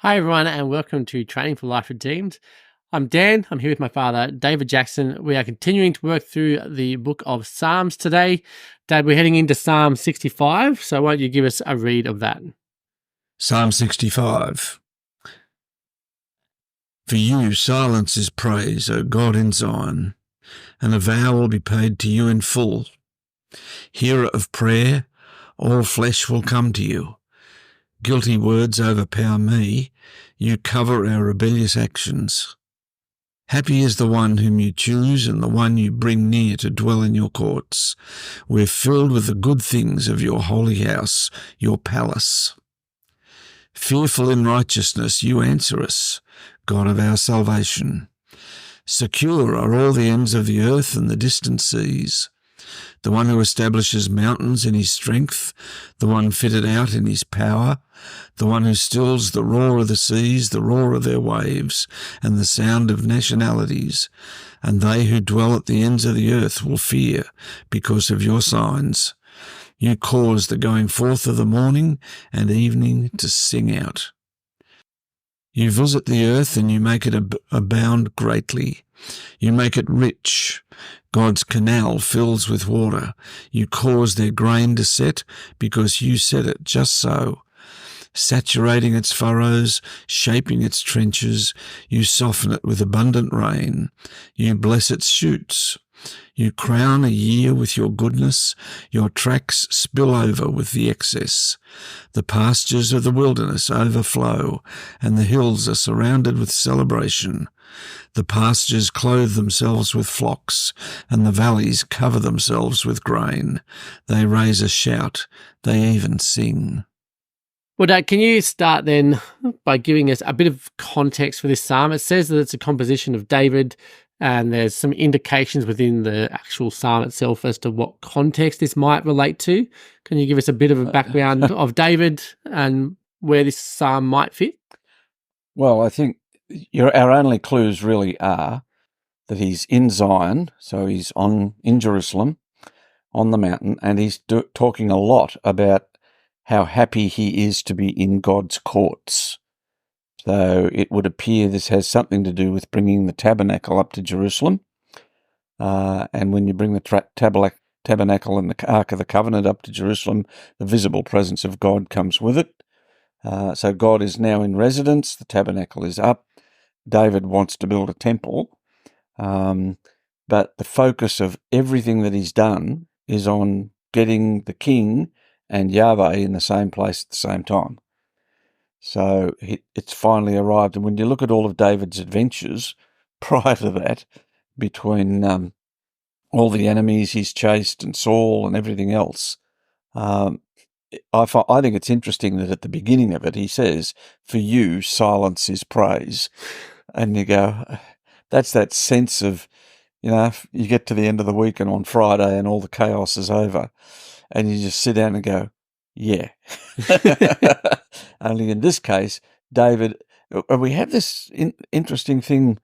Hi, everyone, and welcome to Training for Life Redeemed. I'm Dan. I'm here with my father, David Jackson. We are continuing to work through the book of Psalms today. Dad, we're heading into Psalm 65, so why don't you give us a read of that? Psalm 65. For you silence is praise, O God in Zion, and a vow will be paid to you in full. Hearer of prayer, all flesh will come to you. Guilty words overpower me, you cover our rebellious actions. Happy is the one whom you choose and the one you bring near to dwell in your courts. We're filled with the good things of your holy house, your palace. Fearful in righteousness, you answer us, God of our salvation. Secure are all the ends of the earth and the distant seas. The one who establishes mountains in his strength, the one fitted out in his power, the one who stills the roar of the seas, the roar of their waves, and the sound of nationalities. And they who dwell at the ends of the earth will fear because of your signs. You cause the going forth of the morning and evening to sing out. You visit the earth and you make it abound greatly. You make it rich. God's canal fills with water. You cause their grain to set because you set it just so. Saturating its furrows, shaping its trenches, you soften it with abundant rain. You bless its shoots. You crown a year with your goodness. Your tracks spill over with the excess. The pastures of the wilderness overflow, and the hills are surrounded with celebration. The pastures clothe themselves with flocks, and the valleys cover themselves with grain. They raise a shout. They even sing. Well, Dad, can you start then by giving us a bit of context for this psalm? It says that it's a composition of David, and there's some indications within the actual psalm itself as to what context this might relate to. Can you give us a bit of a background of David and where this psalm might fit? Well, I think our only clues really are that he's in Zion, so he's in Jerusalem, on the mountain, and he's talking a lot about how happy he is to be in God's courts. So it would appear this has something to do with bringing the tabernacle up to Jerusalem. And when you bring the tabernacle and the Ark of the Covenant up to Jerusalem, the visible presence of God comes with it. So God is now in residence. The tabernacle is up. David wants to build a temple. But the focus of everything that he's done is on getting the king and Yahweh in the same place at the same time. So it's finally arrived. And when you look at all of David's adventures prior to that, between all the enemies he's chased and Saul and everything else, I think it's interesting that at the beginning of it, he says, for you, silence is praise. And you go, that's that sense of, you get to the end of the week and on Friday and all the chaos is over. And you just sit down and go, yeah. Only in this case, David, we have this interesting thing.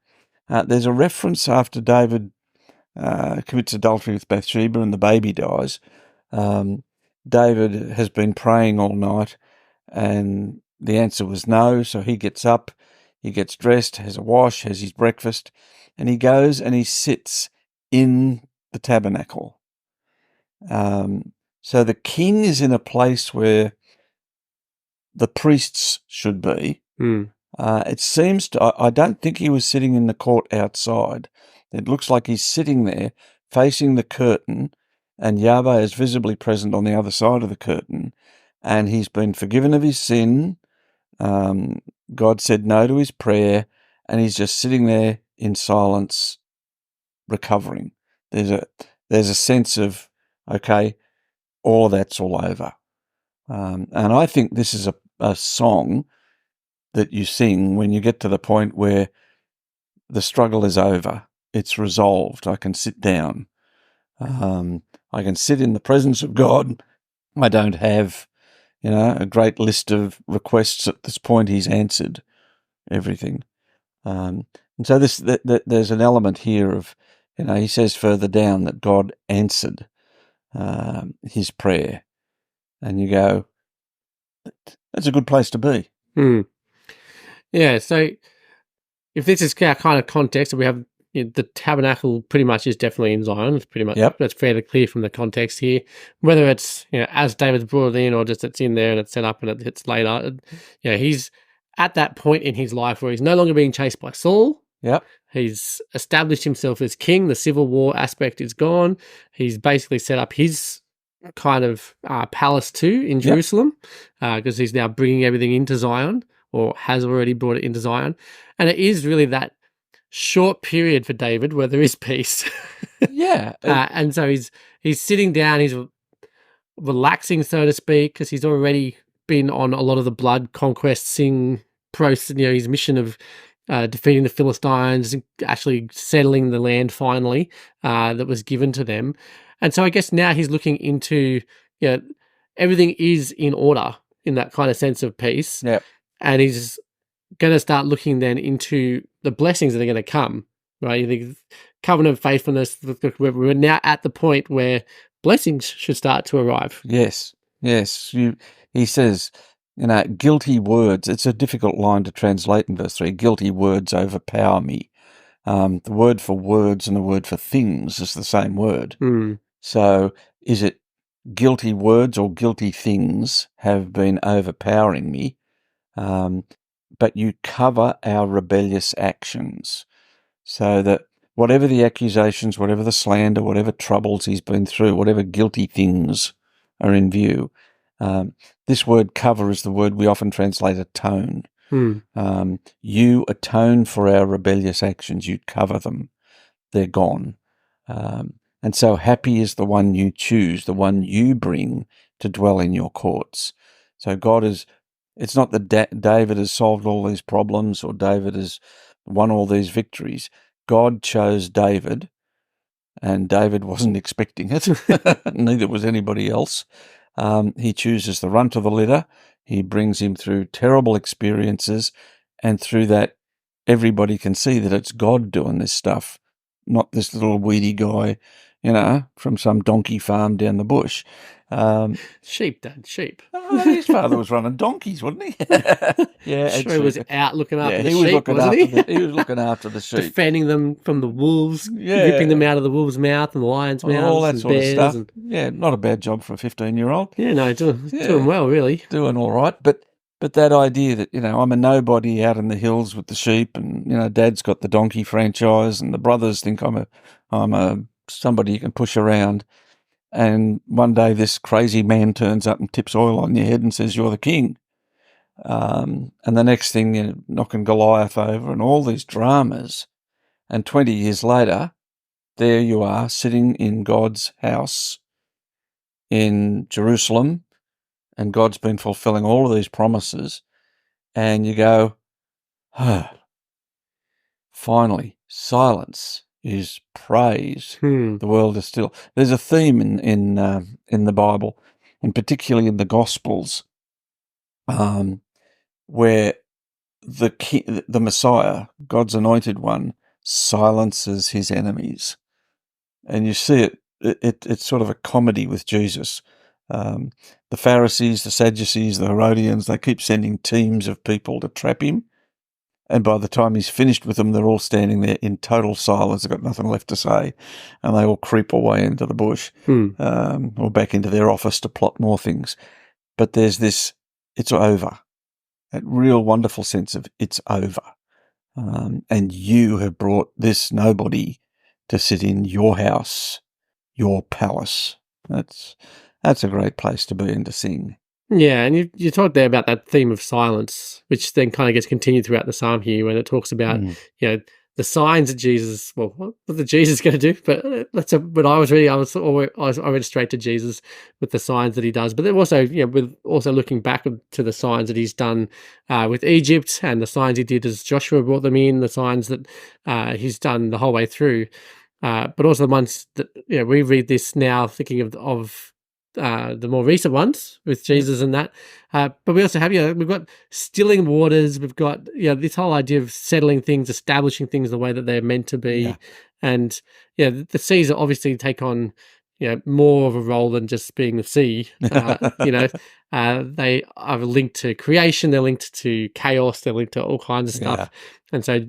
There's a reference after David commits adultery with Bathsheba and the baby dies. David has been praying all night and the answer was no. So he gets up, he gets dressed, has a wash, has his breakfast, and he goes and he sits in the tabernacle. So the king is in a place where the priests should be. It seems I don't think he was sitting in the court outside. It looks like he's sitting there facing the curtain, and Yahweh is visibly present on the other side of the curtain, and he's been forgiven of his sin. God said no to his prayer, and he's just sitting there in silence, recovering. There's a sense of, okay, all of that's all over. And I think this is a song that you sing when you get to the point where the struggle is over. It's resolved. I can sit down. I can sit in the presence of God. I don't have, a great list of requests at this point. He's answered everything. And so there's an element here of, he says further down that God answered his prayer. And you go, that's a good place to be. Yeah, so if this is our kind of context, we have the tabernacle pretty much is definitely in Zion. It's pretty much Yep. that's fairly clear from the context here. Whether it's as David's brought it in, or just it's in there and it's set up and it's later. He's at that point in his life where he's no longer being chased by Saul. Yep. He's established himself as king. The civil war aspect is gone. He's basically set up his kind of palace too in Jerusalem, because he's now bringing everything into Zion, or has already brought it into Zion. And it is really that short period for David where there is peace. Yeah. And so he's sitting down, he's relaxing, so to speak, because he's already been on a lot of the blood conquesting process, his mission of defeating the Philistines, actually settling the land finally that was given to them. And so I guess now he's looking into, everything is in order in that kind of sense of peace. Yep. And he's going to start looking then into the blessings that are going to come, right? The covenant of faithfulness, we're now at the point where blessings should start to arrive. Yes. He says, guilty words. It's a difficult line to translate in verse 3. Guilty words overpower me. The word for words and the word for things is the same word. So is it guilty words or guilty things have been overpowering me? But you cover our rebellious actions, so that whatever the accusations, whatever the slander, whatever troubles he's been through, whatever guilty things are in view, this word cover is the word we often translate atone. You atone for our rebellious actions. You cover them. They're gone. And so happy is the one you choose, the one you bring to dwell in your courts. So God is... It's not that David has solved all these problems or David has won all these victories. God chose David, and David wasn't expecting it. Neither was anybody else. He chooses the runt of the litter. He brings him through terrible experiences, and through that, everybody can see that it's God doing this stuff, not this little weedy guy, from some donkey farm down the bush. Sheep, Dad, sheep. His father was running donkeys, wasn't he? Yeah, sure, he was out looking after the he was sheep, looking wasn't after he? He was looking after the sheep, defending them from the wolves, ripping them out of the wolves' mouth and the lions' mouth, all that and sort of bears stuff. and... Yeah, not a bad job for a 15-year-old. Yeah, no, doing well, really. Doing all right, but that idea that I'm a nobody out in the hills with the sheep, and Dad's got the donkey franchise, and the brothers think I'm a somebody you can push around. And one day this crazy man turns up and tips oil on your head and says, you're the king. And the next thing, you're knocking Goliath over and all these dramas. And 20 years later, there you are sitting in God's house in Jerusalem, and God's been fulfilling all of these promises. And you go, finally, silence is praise. The world is still. There's a theme in the Bible, and particularly in the Gospels, where the Messiah, God's anointed one, silences his enemies, and you see it. It's sort of a comedy with Jesus. The Pharisees, the Sadducees, the Herodians, they keep sending teams of people to trap him. And by the time he's finished with them, they're all standing there in total silence. They've got nothing left to say. And they all creep away into the bush or back into their office to plot more things. But there's this, it's over. That real wonderful sense of it's over. And you have brought this nobody to sit in your house, your palace. That's a great place to be and to sing. Yeah, and you talked there about that theme of silence, which then kind of gets continued throughout the psalm here when it talks about, the signs that Jesus, what the Jesus is going to do. But when I was reading, I went straight to Jesus with the signs that he does. But then also, with also looking back to the signs that he's done with Egypt, and the signs he did as Joshua brought them in, the signs that he's done the whole way through. But also the ones that we read this now thinking of the more recent ones with Jesus and that. But we also have, we've got stilling waters. We've got, this whole idea of settling things, establishing things the way that they're meant to be. Yeah. And, the seas obviously take on, more of a role than just being the sea. They are linked to creation, they're linked to chaos, they're linked to all kinds of stuff. And so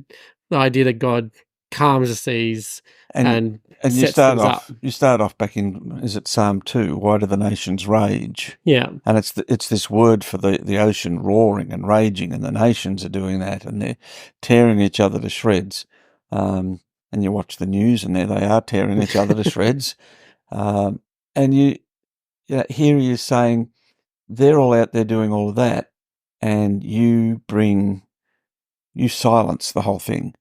the idea that God calms the seas and you sets start things up. You start off back in, is it Psalm 2? Why do the nations rage? Yeah. And it's this word for the ocean roaring and raging, and the nations are doing that, and they're tearing each other to shreds. And you watch the news, and there they are tearing each other to shreds. And here he is saying, they're all out there doing all of that, and you silence the whole thing.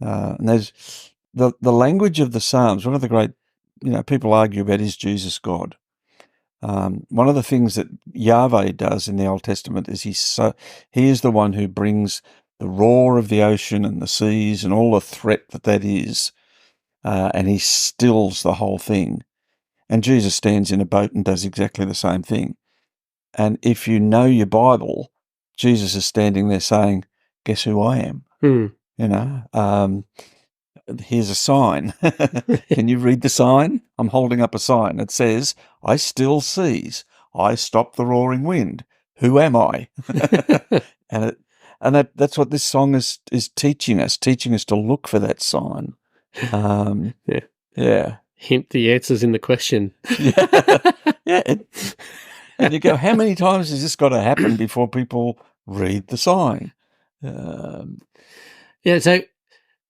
And there's the language of the Psalms. One of the great, people argue about, is Jesus God? One of the things that Yahweh does in the Old Testament is he is the one who brings the roar of the ocean and the seas and all the threat that is, and he stills the whole thing. And Jesus stands in a boat and does exactly the same thing. And if you know your Bible, Jesus is standing there saying, "Guess who I am?" Here's a sign. Can you read the sign? I'm holding up a sign. It says, "I still seas. I stop the roaring wind. Who am I?" and that's what this song is teaching us to look for that sign. Yeah. Hint the answers in the question. Yeah. And you go, how many times has this got to happen before people read the sign? So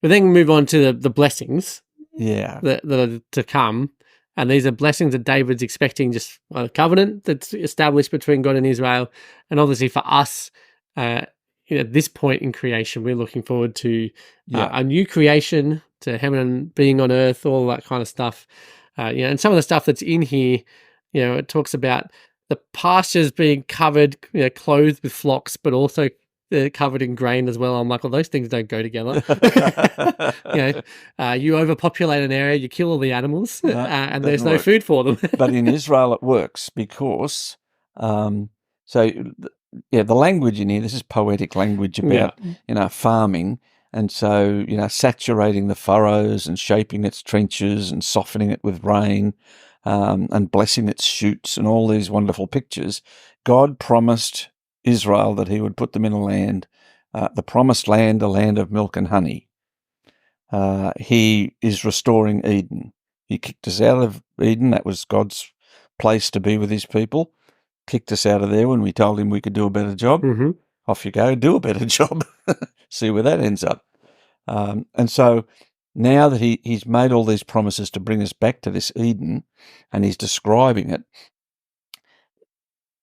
we then move on to the blessings that are to come. And these are blessings that David's expecting, just a covenant that's established between God and Israel. And obviously for us, at this point in creation, we're looking forward to a new creation, to heaven being on earth, all that kind of stuff. And some of the stuff that's in here, it talks about the pastures being covered, clothed with flocks, but also covered in grain as well. I'm like, well, those things don't go together. You overpopulate an area, you kill all the animals, and there's no food for them. But in Israel, it works because, the language in here, this is poetic language about, farming. And so, saturating the furrows and shaping its trenches and softening it with rain, and blessing its shoots and all these wonderful pictures. God promised Israel that he would put them in a land, the promised land, a land of milk and honey. He is restoring Eden. He kicked us out of Eden. That was God's place to be with his people. Kicked us out of there when we told him we could do a better job. Mm-hmm. Off you go, do a better job. See where that ends up. And so now that he's made all these promises to bring us back to this Eden, and he's describing it,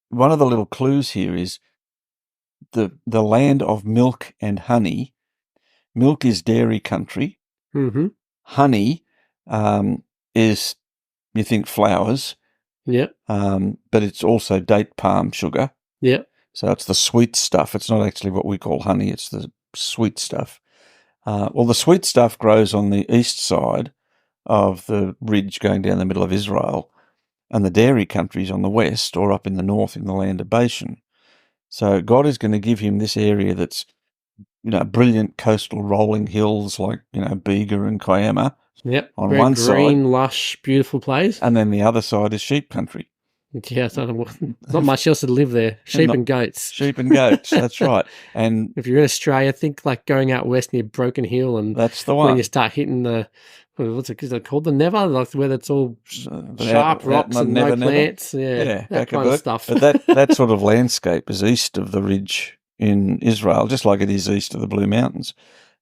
one of the little clues here is the land of milk and honey. Milk is dairy country. Mm-hmm. Honey is, you think, flowers. Yeah. But it's also date palm sugar. Yeah. So it's the sweet stuff. It's not actually what we call honey. It's the sweet stuff. The sweet stuff grows on the east side of the ridge going down the middle of Israel, and the dairy countries on the west, or up in the north in the land of Bashan. So God is going to give him this area that's, brilliant coastal rolling hills like, Bega and Kiama. Yep. On very one green, side, lush, beautiful place. and then the other side is sheep country. Yeah, not much else to live there. Sheep and goats. Sheep and goats, that's right. And if you're in Australia, think like going out west near Broken Hill, and that's the one. When you start hitting the, is it called, the Never, like where it's all sharp rocks and no plants, that kind of stuff. But that sort of landscape is east of the ridge in Israel, just like it is east of the Blue Mountains.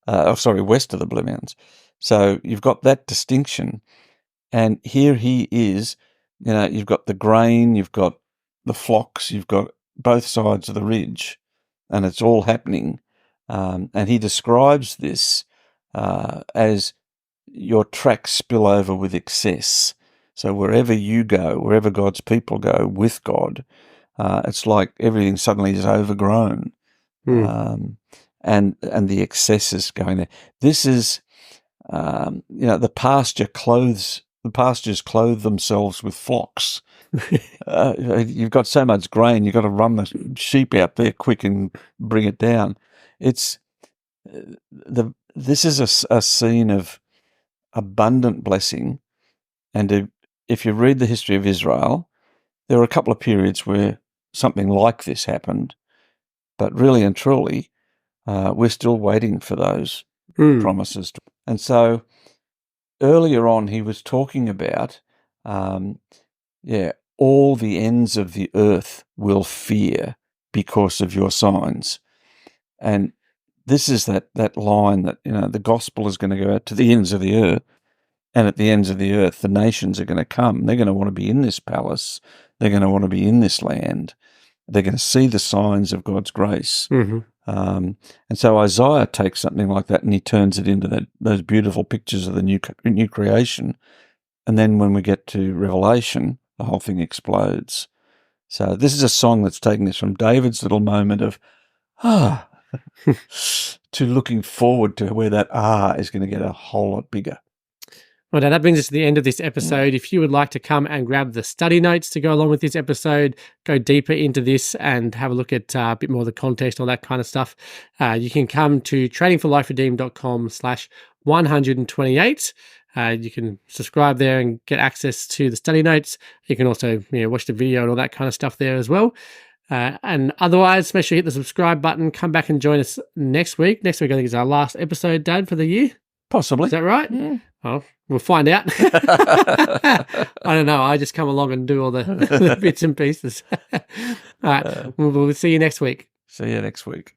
West of the Blue Mountains. So you've got that distinction, and here he is. You've got the grain, you've got the flocks, you've got both sides of the ridge, and it's all happening. And he describes this as your tracks spill over with excess. So wherever you go, wherever God's people go with God, it's like everything suddenly is overgrown, and the excess is going there. This is, the pastures clothe themselves with flocks. You've got so much grain, you've got to run the sheep out there quick and bring it down. This is a scene of abundant blessing, and if you read the history of Israel, there were a couple of periods where something like this happened, but really and truly, we're still waiting for those promises. And so earlier on, he was talking about, all the ends of the earth will fear because of your signs. And this is that line that, the gospel is going to go out to the ends of the earth. And at the ends of the earth, the nations are going to come. They're going to want to be in this palace. They're going to want to be in this land. They're going to see the signs of God's grace. Mm-hmm. And so Isaiah takes something like that and he turns it into those beautiful pictures of the new creation. And then when we get to Revelation, the whole thing explodes. So this is a song that's taking us from David's little moment of, to looking forward to where that is going to get a whole lot bigger. Well, now that brings us to the end of this episode. If you would like to come and grab the study notes to go along with this episode, go deeper into this and have a look at a bit more of the context, all that kind of stuff, you can come to trainingforliferedeemed.com/128. You can subscribe there and get access to the study notes. You can also watch the video and all that kind of stuff there as well. And otherwise, make sure you hit the subscribe button. Come back and join us next week. Next week, I think, is our last episode, Dad, for the year. Possibly. Is that right? Yeah. Well, we'll find out. I don't know. I just come along and do all the bits and pieces. All right. We'll see you next week. See you next week.